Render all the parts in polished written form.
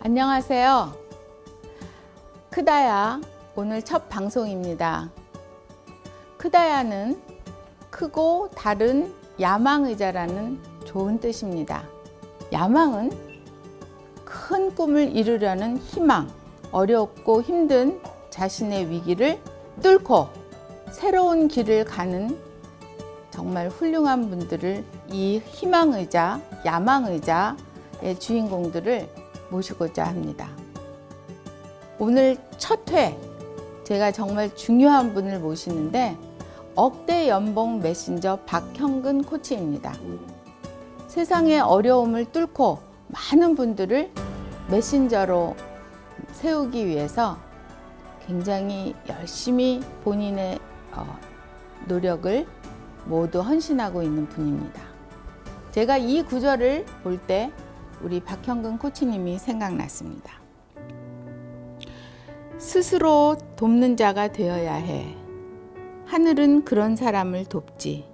안녕하세요. 크다야, 오늘 첫 방송입니다. 크다야는 크고 다른 야망의자라는 좋은 뜻입니다. 야망은 큰 꿈을 이루려는 희망, 어렵고 힘든 자신의 위기를 뚫고 새로운 길을 가는 정말 훌륭한 분들을, 이 희망의자, 야망의자의 주인공들을 모시고자 합니다. 오늘 첫 회, 제가 정말 중요한 분을 모시는데 억대 연봉 메신저 박형근 코치입니다. 세상의 어려움을 뚫고 많은 분들을 메신저로 세우기 위해서 굉장히 열심히 본인의 노력을 모두 헌신하고 있는 분입니다. 제가 이 구절을 볼 때 우리 박형근 코치님이 생각났습니다. 스스로 돕는 자가 되어야 해. 하늘은 그런 사람을 돕지.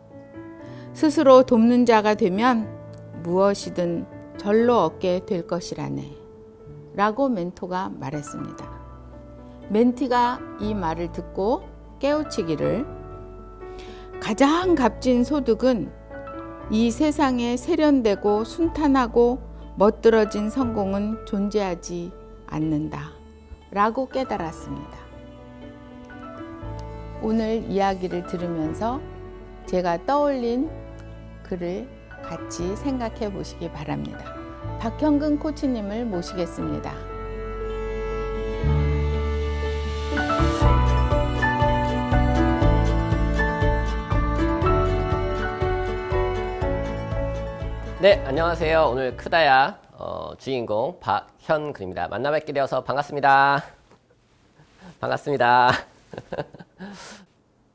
스스로 돕는 자가 되면 무엇이든 절로 얻게 될 것이라네. 라고 멘토가 말했습니다. 멘티가 이 말을 듣고 깨우치기를, 가장 값진 소득은 이 세상에 세련되고 순탄하고 멋들어진 성공은 존재하지 않는다. 라고 깨달았습니다. 오늘 이야기를 들으면서 제가 떠올린 글을 같이 생각해 보시기 바랍니다. 박형근 코치님을 모시겠습니다. 네, 안녕하세요. 오늘 크다야 주인공 박현근입니다. 만나 뵙게 되어서 반갑습니다. 반갑습니다.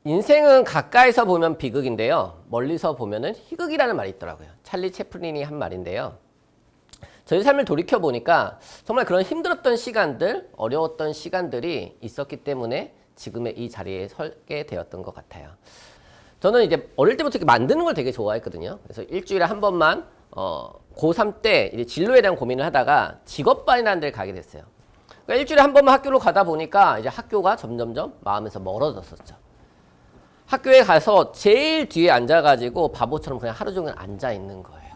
인생은 가까이서 보면 비극인데요. 멀리서 보면은 희극이라는 말이 있더라고요. 찰리 채플린이 한 말인데요. 저희 삶을 돌이켜보니까 정말 그런 힘들었던 시간들, 어려웠던 시간들이 있었기 때문에 지금의 이 자리에 서게 되었던 것 같아요. 저는 이제 어릴 때부터 이렇게 만드는 걸 되게 좋아했거든요. 그래서 일주일에 한 번만 고3 때 이제 진로에 대한 고민을 하다가 직업반이라는 데를 가게 됐어요. 그러니까 일주일에 한 번만 학교로 가다 보니까 이제 학교가 점점점 마음에서 멀어졌었죠. 학교에 가서 제일 뒤에 앉아가지고 바보처럼 그냥 하루 종일 앉아 있는 거예요.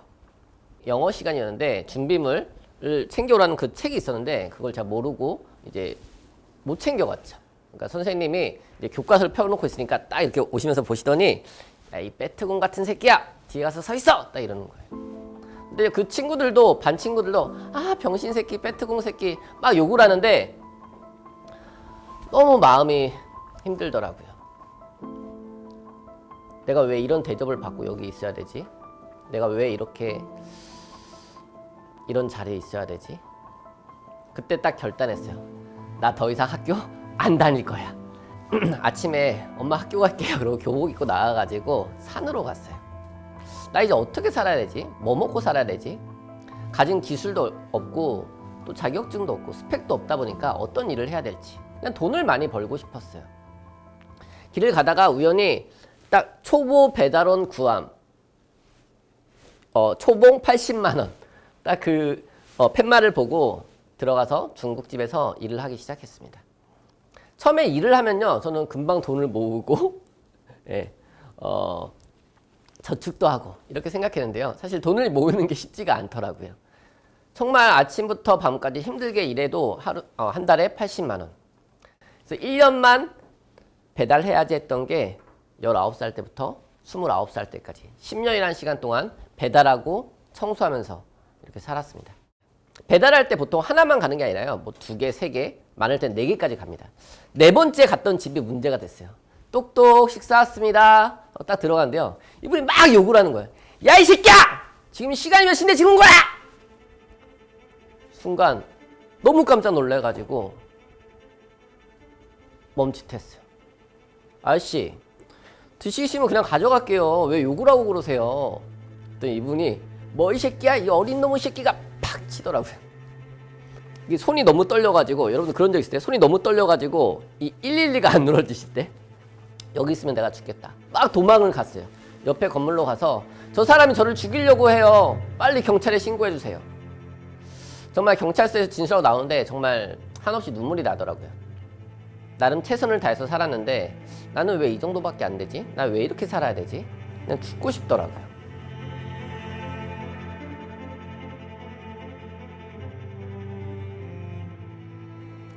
영어 시간이었는데 준비물을 챙겨오라는 그 책이 있었는데 그걸 제가 모르고 이제 못 챙겨갔죠. 그러니까 선생님이 이제 교과서를 펴놓고 있으니까 딱 이렇게 오시면서 보시더니, 야, 이 빼트공 같은 새끼야, 뒤에 가서 서 있어! 딱 이러는 거예요. 근데 그 친구들도, 반 친구들도, 아, 병신 새끼, 빼트공 새끼, 막 욕을 하는데 너무 마음이 힘들더라고요. 내가 왜 이런 대접을 받고 여기 있어야 되지? 내가 왜 이렇게 이런 자리에 있어야 되지? 그때 딱 결단했어요. 나 더 이상 학교 안 다닐 거야. 아침에 엄마 학교 갈게요. 그러고 교복 입고 나가가지고 산으로 갔어요. 나 이제 어떻게 살아야 되지? 뭐 먹고 살아야 되지? 가진 기술도 없고 또 자격증도 없고 스펙도 없다 보니까 어떤 일을 해야 될지. 그냥 돈을 많이 벌고 싶었어요. 길을 가다가 우연히 딱 초보 배달원 구함, 초봉 80만 원. 딱 그 팻말을 보고 들어가서 중국집에서 일을 하기 시작했습니다. 처음에 일을 하면요, 저는 금방 돈을 모으고, 예, 저축도 하고 이렇게 생각했는데요. 사실 돈을 모으는 게 쉽지가 않더라고요. 정말 아침부터 밤까지 힘들게 일해도 한 달에 80만 원. 그래서 1년만 배달해야지 했던 게 19살 때부터 29살 때까지 10년이라는 시간 동안 배달하고 청소하면서 이렇게 살았습니다. 배달할 때 보통 하나만 가는 게 아니라요. 뭐 2개, 3개, 많을 땐 4개까지 갑니다. 4번째 갔던 집이 문제가 됐어요. 똑똑 식사 왔습니다. 딱 들어가는데요. 이분이 막 욕을 하는 거예요. 야, 이 새끼야! 지금 시간이 몇 시인데 지금 거야! 순간 너무 깜짝 놀래가지고 멈칫했어요. 아저씨, 드시시면 그냥 가져갈게요. 왜 욕을 하고 그러세요? 그랬더니 이분이 뭐 이 새끼야, 이 어린 놈의 새끼가 팍 치더라고요. 이게 손이 너무 떨려가지고, 여러분들 그런 적 있을 때 손이 너무 떨려가지고 이 112가 안 눌러지실 때 여기 있으면 내가 죽겠다. 막 도망을 갔어요. 옆에 건물로 가서 저 사람이 저를 죽이려고 해요. 빨리 경찰에 신고해 주세요. 정말 경찰서에서 진술하고 나오는데 정말 한없이 눈물이 나더라고요. 나름 최선을 다해서 살았는데 나는 왜 이 정도밖에 안 되지? 나 왜 이렇게 살아야 되지? 그냥 죽고 싶더라고요.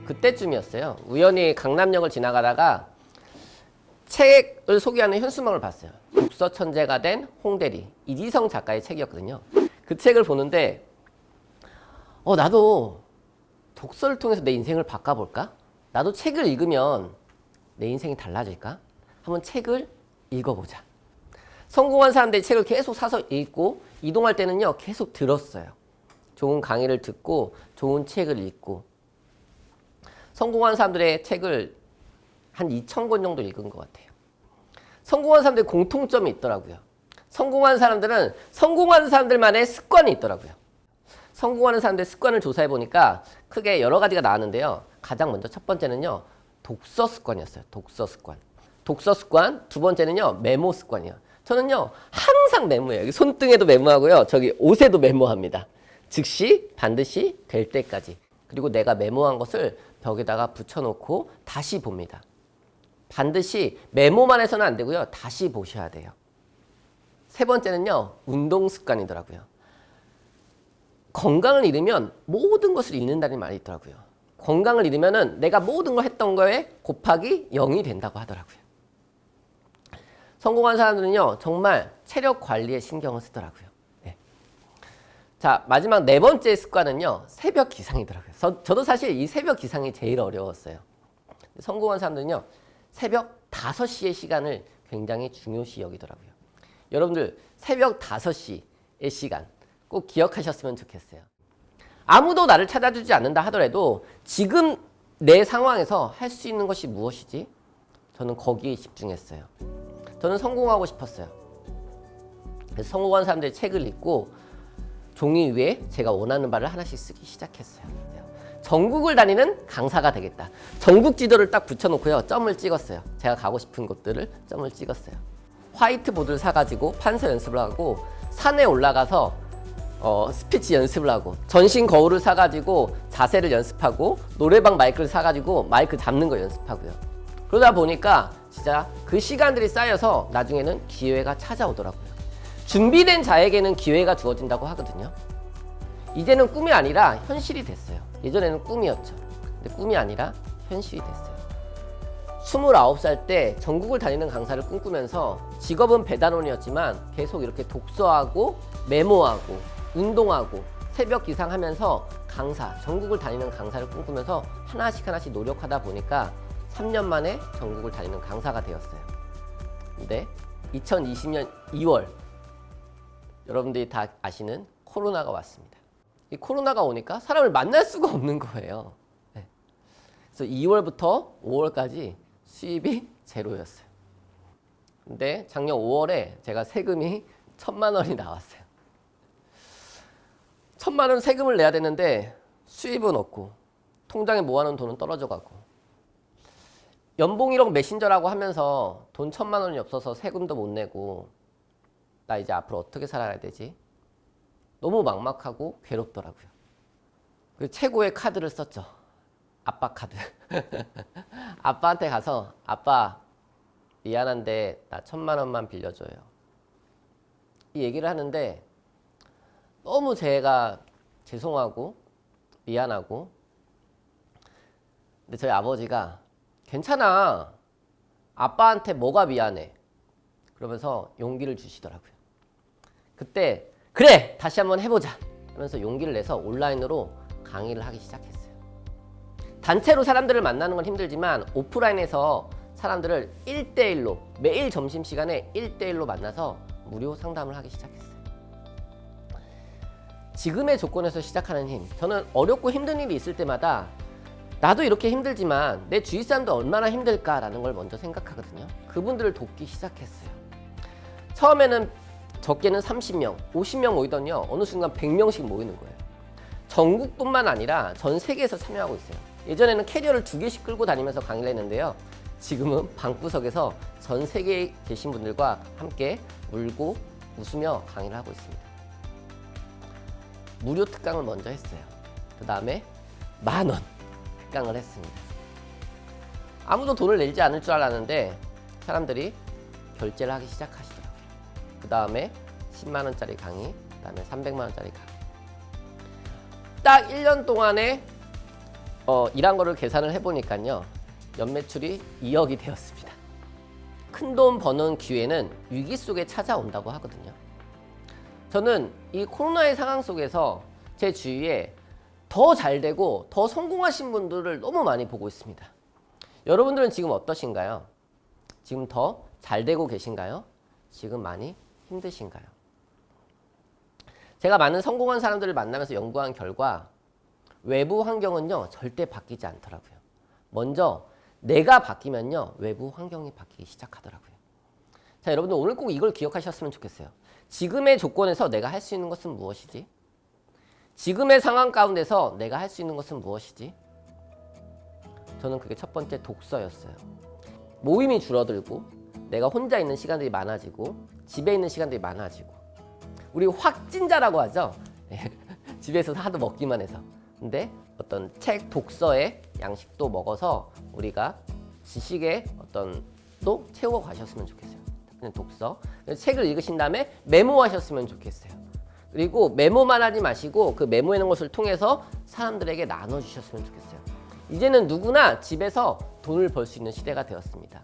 그때쯤이었어요. 우연히 강남역을 지나가다가 책을 소개하는 현수막을 봤어요. 독서 천재가 된 홍대리, 이지성 작가의 책이었거든요. 그 책을 보는데 나도 독서를 통해서 내 인생을 바꿔볼까? 나도 책을 읽으면 내 인생이 달라질까? 한번 책을 읽어보자. 성공한 사람들이 책을 계속 사서 읽고 이동할 때는요 계속 들었어요. 좋은 강의를 듣고 좋은 책을 읽고 성공한 사람들의 책을 한 2,000권 정도 읽은 것 같아요. 성공한 사람들의 공통점이 있더라고요. 성공한 사람들은 성공한 사람들만의 습관이 있더라고요. 성공하는 사람들의 습관을 조사해 보니까 크게 여러 가지가 나왔는데요. 가장 먼저 첫 번째는요. 독서 습관이었어요. 독서 습관. 독서 습관. 두 번째는요. 메모 습관이에요. 저는요. 항상 메모해요. 여기 손등에도 메모하고요. 저기 옷에도 메모합니다. 즉시 반드시 될 때까지. 그리고 내가 메모한 것을 벽에다가 붙여놓고 다시 봅니다. 반드시 메모만 해서는 안 되고요. 다시 보셔야 돼요. 세 번째는요. 운동 습관이더라고요. 건강을 잃으면 모든 것을 잃는다는 말이 있더라고요. 건강을 잃으면은 내가 모든 걸 했던 거에 곱하기 0이 된다고 하더라고요. 성공한 사람들은요. 정말 체력 관리에 신경을 쓰더라고요. 네. 자, 마지막 네 번째 습관은요. 새벽 기상이더라고요. 저도 사실 이 새벽 기상이 제일 어려웠어요. 성공한 사람들은요. 새벽 5시의 시간을 굉장히 중요시 여기더라고요. 여러분들 새벽 5시의 시간 꼭 기억하셨으면 좋겠어요. 아무도 나를 찾아주지 않는다 하더라도 지금 내 상황에서 할 수 있는 것이 무엇이지? 저는 거기에 집중했어요. 저는 성공하고 싶었어요. 그래서 성공한 사람들의 책을 읽고 종이 위에 제가 원하는 바를 하나씩 쓰기 시작했어요. 전국을 다니는 강사가 되겠다. 전국 지도를 딱 붙여놓고요. 점을 찍었어요. 제가 가고 싶은 곳들을 점을 찍었어요. 화이트보드를 사가지고 판서 연습을 하고 산에 올라가서 스피치 연습을 하고 전신 거울을 사가지고 자세를 연습하고 노래방 마이크를 사가지고 마이크 잡는 거 연습하고요. 그러다 보니까 진짜 그 시간들이 쌓여서 나중에는 기회가 찾아오더라고요. 준비된 자에게는 기회가 주어진다고 하거든요. 이제는 꿈이 아니라 현실이 됐어요. 예전에는 꿈이었죠. 근데 꿈이 아니라 현실이 됐어요. 29살 때 전국을 다니는 강사를 꿈꾸면서 직업은 배달원이었지만 계속 이렇게 독서하고 메모하고 운동하고 새벽 기상하면서 강사, 전국을 다니는 강사를 꿈꾸면서 하나씩 노력하다 보니까 3년 만에 전국을 다니는 강사가 되었어요. 근데 2020년 2월 여러분들이 다 아시는 코로나가 왔습니다. 이 코로나가 오니까 사람을 만날 수가 없는 거예요. 네. 그래서 2월부터 5월까지 수입이 제로였어요. 근데 작년 5월에 제가 세금이 1,000만 원이 나왔어요. 1,000만 원 세금을 내야 되는데 수입은 없고 통장에 모아놓은 돈은 떨어져 가고 연봉 1억 메신저라고 하면서 돈 1,000만 원이 없어서 세금도 못 내고 나 이제 앞으로 어떻게 살아야 되지? 너무 막막하고 괴롭더라고요. 그 최고의 카드를 썼죠. 아빠 카드. 아빠한테 가서 아빠 미안한데 나 1,000만 원만 빌려줘요. 이 얘기를 하는데 너무 제가 죄송하고 미안하고 근데 저희 아버지가 괜찮아. 아빠한테 뭐가 미안해. 그러면서 용기를 주시더라고요. 그때 그래! 다시 한번 해보자! 하면서 용기를 내서 온라인으로 강의를 하기 시작했어요. 단체로 사람들을 만나는 건 힘들지만 오프라인에서 사람들을 1대1로 매일 점심시간에 1대1로 만나서 무료 상담을 하기 시작했어요. 지금의 조건에서 시작하는 힘. 저는 어렵고 힘든 일이 있을 때마다 나도 이렇게 힘들지만 내 주위 사람도 얼마나 힘들까라는 걸 먼저 생각하거든요. 그분들을 돕기 시작했어요. 처음에는 적게는 30명, 50명 모이더니요. 어느 순간 100명씩 모이는 거예요. 전국뿐만 아니라 전 세계에서 참여하고 있어요. 예전에는 캐리어를 2개씩 끌고 다니면서 강의를 했는데요. 지금은 방구석에서 전 세계에 계신 분들과 함께 울고 웃으며 강의를 하고 있습니다. 무료 특강을 먼저 했어요. 그 다음에 10,000원 특강을 했습니다. 아무도 돈을 내지 않을 줄 알았는데 사람들이 결제를 하기 시작하시더라고요. 그 다음에 10만 원짜리 강의, 그 다음에 300만 원짜리 강의. 딱 1년 동안에 일한 거를 계산을 해보니까요. 연매출이 2억이 되었습니다. 큰 돈 버는 기회는 위기 속에 찾아온다고 하거든요. 저는 이 코로나의 상황 속에서 제 주위에 더 잘되고 더 성공하신 분들을 너무 많이 보고 있습니다. 여러분들은 지금 어떠신가요? 지금 더 잘되고 계신가요? 지금 많이 힘드신가요? 제가 많은 성공한 사람들을 만나면서 연구한 결과 외부 환경은요 절대 바뀌지 않더라고요. 먼저 내가 바뀌면요 외부 환경이 바뀌기 시작하더라고요. 자, 여러분들 오늘 꼭 이걸 기억하셨으면 좋겠어요. 지금의 조건에서 내가 할 수 있는 것은 무엇이지? 지금의 상황 가운데서 내가 할 수 있는 것은 무엇이지? 저는 그게 첫 번째 독서였어요. 모임이 줄어들고 내가 혼자 있는 시간들이 많아지고 집에 있는 시간들이 많아지고 우리 확진자라고 하죠. 집에서 하도 먹기만 해서. 근데 어떤 책, 독서의 양식도 먹어서 우리가 지식의 또 채워 가셨으면 좋겠어요. 독서. 책을 읽으신 다음에 메모하셨으면 좋겠어요. 그리고 메모만 하지 마시고 그 메모해 놓은 것을 통해서 사람들에게 나눠주셨으면 좋겠어요. 이제는 누구나 집에서 돈을 벌 수 있는 시대가 되었습니다.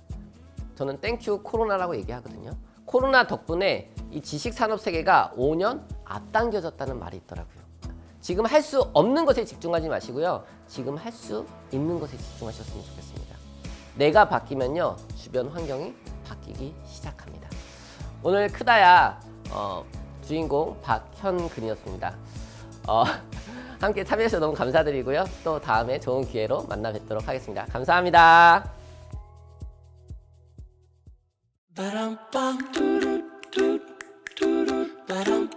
저는 땡큐 코로나라고 얘기하거든요. 코로나 덕분에 이 지식산업 세계가 5년 앞당겨졌다는 말이 있더라고요. 지금 할 수 없는 것에 집중하지 마시고요. 지금 할 수 있는 것에 집중하셨으면 좋겠습니다. 내가 바뀌면요. 주변 환경이 바뀌기 시작합니다. 오늘 크다야 주인공 박현근이었습니다. 함께 참여해주셔서 너무 감사드리고요. 또 다음에 좋은 기회로 만나 뵙도록 하겠습니다. 감사합니다. Ba-dum bum, doo doo doo doo doo. Ba-dum